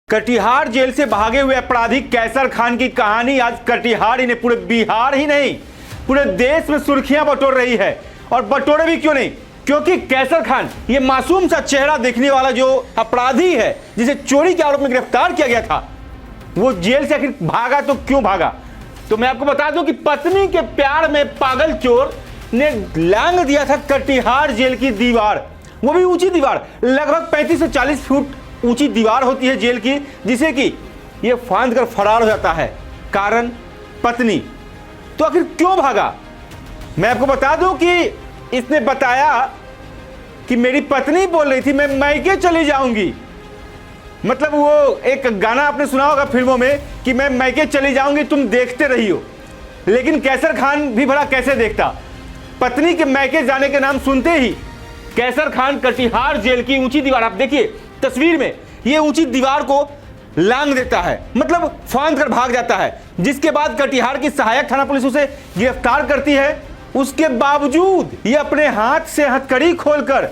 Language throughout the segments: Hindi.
कटिहार जेल से भागे हुए अपराधी कैसर खान की कहानी आज कटिहार ही नहीं पूरे बिहार ही नहीं पूरे देश में सुर्खियां बटोर रही है। और बटोरे भी क्यों नहीं, क्योंकि कैसर खान ये मासूम सा चेहरा देखने वाला जो अपराधी है जिसे चोरी के आरोप में गिरफ्तार किया गया था, वो जेल से आखिर भागा तो क्यों भागा। तो मैं आपको बता दूं कि पत्नी के प्यार में पागल चोर ने लांग दिया था कटिहार जेल की दीवार, वो भी ऊंची दीवार, लगभग 35 से 40 फुट ऊंची दीवार होती है जेल की, जिसे कि ये फांद कर फरार हो जाता है। कारण पत्नी। तो आखिर क्यों भागा, मैं आपको बता दूं कि इसने बताया कि मेरी पत्नी बोल रही थी मैं मैके चली जाऊंगी। मतलब वो एक गाना आपने सुना होगा फिल्मों में कि मैं मैके चली जाऊंगी तुम देखते रही हो। लेकिन कैसर खान भी भला कैसे देखता, पत्नी के मैके जाने के नाम सुनते ही कैसर खान कटिहार जेल की ऊंची दीवार, आप देखिए तस्वीर में, ये ऊंची दीवार को लांग देता है, मतलब फांद कर भाग जाता है। जिसके बाद कटिहार की सहायक थाना पुलिस उसे गिरफ्तार करती है। उसके बावजूद ये अपने हाथ से हथकड़ी खोलकर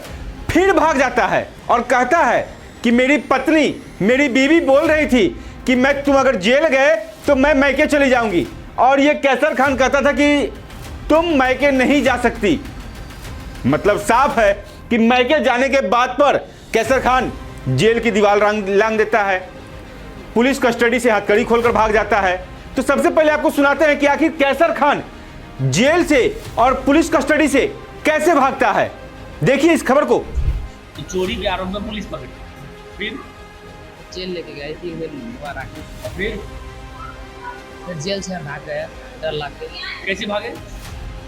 फिर भाग जाता है और कहता है कि मेरी पत्नी, मेरी बीवी बोल रही थी कि तुम अगर जेल गए तो मैं मैके चली जाऊंगी। और ये कैसर खान कहता था कि तुम मैके नहीं जा सकती। मतलब साफ है कि मैके जाने के बाद पर कैसर खान जेल की दीवार लांग देता है, पुलिस कस्टडी से हथकड़ी खोलकर भाग जाता है। तो सबसे पहले आपको सुनाते हैं कि आखिर कैसर खान जेल से और पुलिस कस्टडी से कैसे भागता है। देखिए इस खबर को। तो चोरी के आरोप में पुलिस पकड़ी, फिर जेल लेके गए थी, फिर जेल से हम भाग गए डर लग के। कैसे भागे?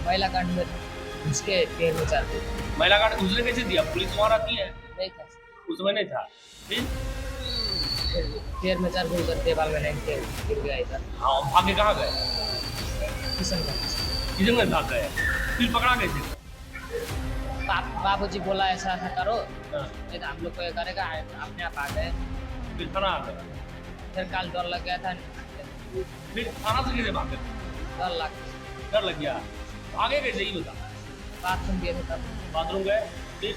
महिला कांड में उसके पैर में चल गई। महिला कार्ड दूसरे कैसे दिया? पुलिस वहाँ रहती है, नहीं था, उस समय नहीं था। फिर पैर में चल गई, उधर देवाल में नहीं गिर गया इधर। हाँ, भागे कहाँ गए? किशनगंज भाग गए। फिर पकड़ा कैसे? बाबूजी बोला ऐसा ऐसा करो, हाँ। नहीं तो हम लोग को ये करेगा, अपने आप आ गए। फिर थाना आ गए। फिर कल डर लग गया था, फिर थाना से कैसे भागे? डर लग गया। आगे कैसे ही बता? बाथरूम गए थे तब, बाथरूम गए, फिर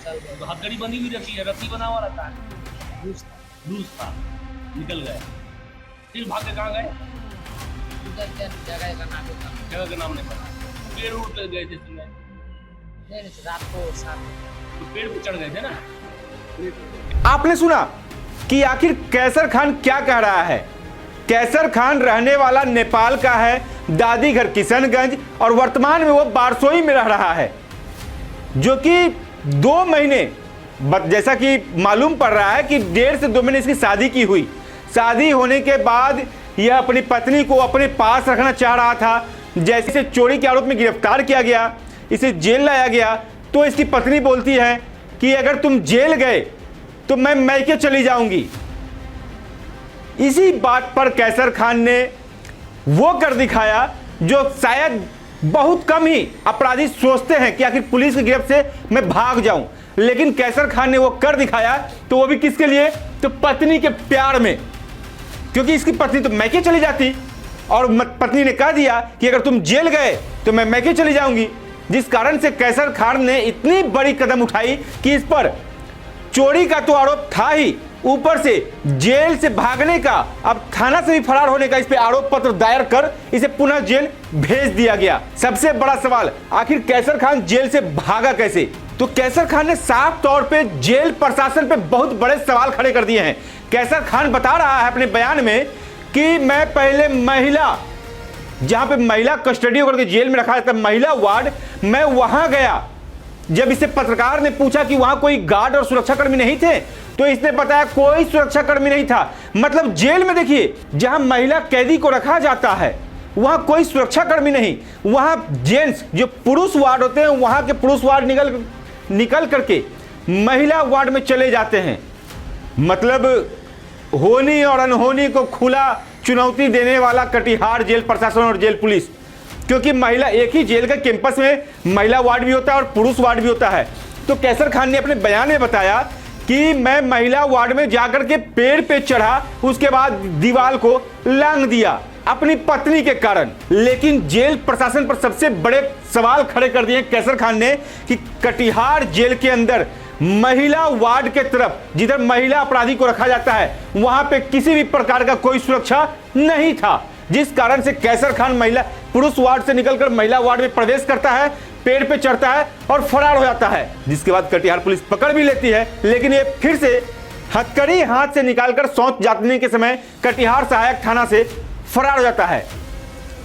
चल गए। तो हथकड़ी बंधी हुई रहती है, रस्सी बना हुआ रहता है, लूज था, निकल गए। फिर भाग के कहाँ गए? उधर क्या जगह का नाम था, जगह का नाम नहीं पता। पेड़ उड़ पे गए थे सुने? नहीं रात को शाम तो पेड़ पे चढ़ गए थे ना। आपने सुना कि आखिर कैसर खान क्या कह रहा है। कैसर खान रहने वाला नेपाल का है, दादी घर किशनगंज, और वर्तमान में वो बारसोई में रह रहा है, जो कि 2 महीने जैसा कि मालूम पड़ रहा है कि 1.5 से 2 महीने इसकी शादी की हुई। शादी होने के बाद यह अपनी पत्नी को अपने पास रखना चाह रहा था। जैसे चोरी के आरोप में गिरफ्तार किया गया, इसे जेल लाया गया, तो इसकी पत्नी बोलती है कि अगर तुम जेल गए तो मैं मैके चली जाऊंगी। इसी बात पर कैसर खान ने वो कर दिखाया जो शायद बहुत कम ही अपराधी सोचते हैं कि आखिर पुलिस की गिरफ्त से मैं भाग जाऊं, लेकिन कैसर खान ने वो कर दिखाया। तो वो भी किसके लिए, तो पत्नी के प्यार में, क्योंकि इसकी पत्नी तो मैके चली जाती और पत्नी ने कह दिया कि अगर तुम जेल गए तो मैं मैके चली जाऊंगी। जिस कारण से कैसर खान ने इतनी बड़ी कदम उठाई कि इस पर चोरी का तो आरोप था ही, ऊपर से जेल से भागने का, अब थाना से भी फरार होने का इस पे आरोप पत्र दायर कर इसे पुनः जेल भेज दिया गया। सबसे बड़ा सवाल, आखिर कैसर खान जेल से भागा कैसे। तो कैसर खान ने साफ तौर पे जेल प्रशासन पे बहुत बड़े सवाल खड़े कर दिए हैं। कैसर खान बता रहा है अपने बयान में कि मैं पहले महिला, जहां पे महिला कस्टडी होकर के जेल में रखा जाता है, महिला वार्ड, मैं वहां गया। जब इसे पत्रकार ने पूछा कि वहां कोई गार्ड और सुरक्षाकर्मी नहीं थे, तो इसने बताया कोई सुरक्षाकर्मी नहीं था। मतलब जेल में देखिए, जहां महिला कैदी को रखा जाता है वहां कोई सुरक्षाकर्मी नहीं, वहां जेंट्स जो पुरुष वार्ड होते हैं, वहां के पुरुष वार्ड निकल करके महिला वार्ड में चले जाते हैं। मतलब होनी और अनहोनी को खुला चुनौती देने वाला कटिहार जेल प्रशासन और जेल पुलिस, क्योंकि महिला, एक ही जेल के कैंपस में महिला वार्ड भी होता है और पुरुष वार्ड भी होता है। तो कैसर खान ने अपने बयान में बताया कि मैं महिला वार्ड में जाकर के पेड़ पे चढ़ा, उसके बाद दीवार को लांग दिया अपनी पत्नी के कारण। लेकिन जेल प्रशासन पर सबसे बड़े सवाल खड़े कर दिए कैसर खान ने कि कटिहार जेल के अंदर महिला वार्ड के तरफ, जिधर महिला अपराधी को रखा जाता है, वहां पे किसी भी प्रकार का कोई सुरक्षा नहीं था, जिस कारण से कैसर खान महिला पुरुष वार्ड से निकलकर महिला वार्ड में प्रवेश करता है, पेड़ पे चढ़ता है और फरार हो जाता है, जिसके बाद कटिहार पुलिस पकड़ भी लेती है। लेकिन ये फिर से हथकड़ी हाथ से निकालकर सौंप जाने के समय कटिहार सहायक थाना से फरार हो जाता है।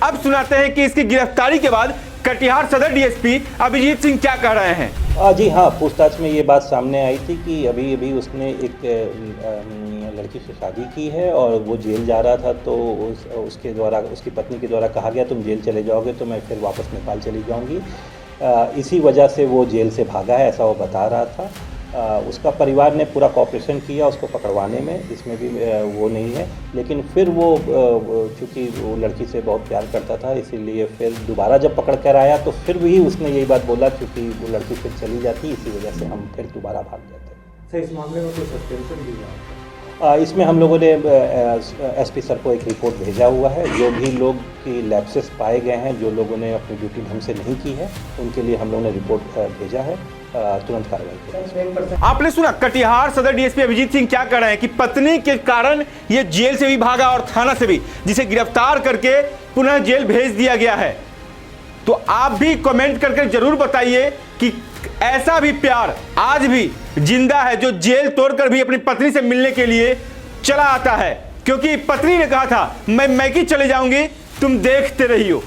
अब सुनाते हैं कि इसकी गिरफ्तारी के बाद कटिहार सदर डीएसपी अभिजीत सिंह क्या कह रहे हैं। जी हाँ, पूछताछ में ये बात सामने आई थी कि अभी उसने एक लड़की से शादी की है और वो जेल जा रहा था, तो उसके द्वारा, उसकी पत्नी के द्वारा कहा गया तुम जेल चले जाओगे तो मैं फिर वापस नेपाल चली जाऊंगी। इसी वजह से वो जेल से भागा है, ऐसा वो बता रहा था। उसका परिवार ने पूरा कॉपरेशन किया उसको पकड़वाने में, इसमें भी वो नहीं है। लेकिन फिर वो चूँकि वो लड़की से बहुत प्यार करता था, इसीलिए फिर दोबारा जब पकड़ कर आया तो फिर भी उसने यही बात बोला, क्योंकि वो लड़की फिर चली जाती, इसी वजह से हम फिर दोबारा भाग जाते। सर, इस मामले में कोई सस्पेंशन भी है? इसमें हम लोगों ने एसपी सर को एक रिपोर्ट भेजा हुआ है। जो भी लोग की लैप्सेस पाए गए हैं, जो लोगों ने अपनी ड्यूटी ढंग से नहीं की है, उनके लिए हम लोगों ने रिपोर्ट भेजा है, तुरंत कार्रवाई करें। आपने सुना कटिहार सदर डीएसपी अभिजीत सिंह क्या कह रहे हैं कि पत्नी के कारण ये जेल से भी भागा और थाना से भी, जिसे गिरफ्तार करके पुनः जेल भेज दिया गया है। तो आप भी कमेंट करके जरूर बताइए कि ऐसा भी प्यार आज भी जिंदा है जो जेल तोड़कर भी अपनी पत्नी से मिलने के लिए चला आता है, क्योंकि पत्नी ने कहा था मैं मैकी चले जाऊंगी, तुम देखते रहियो।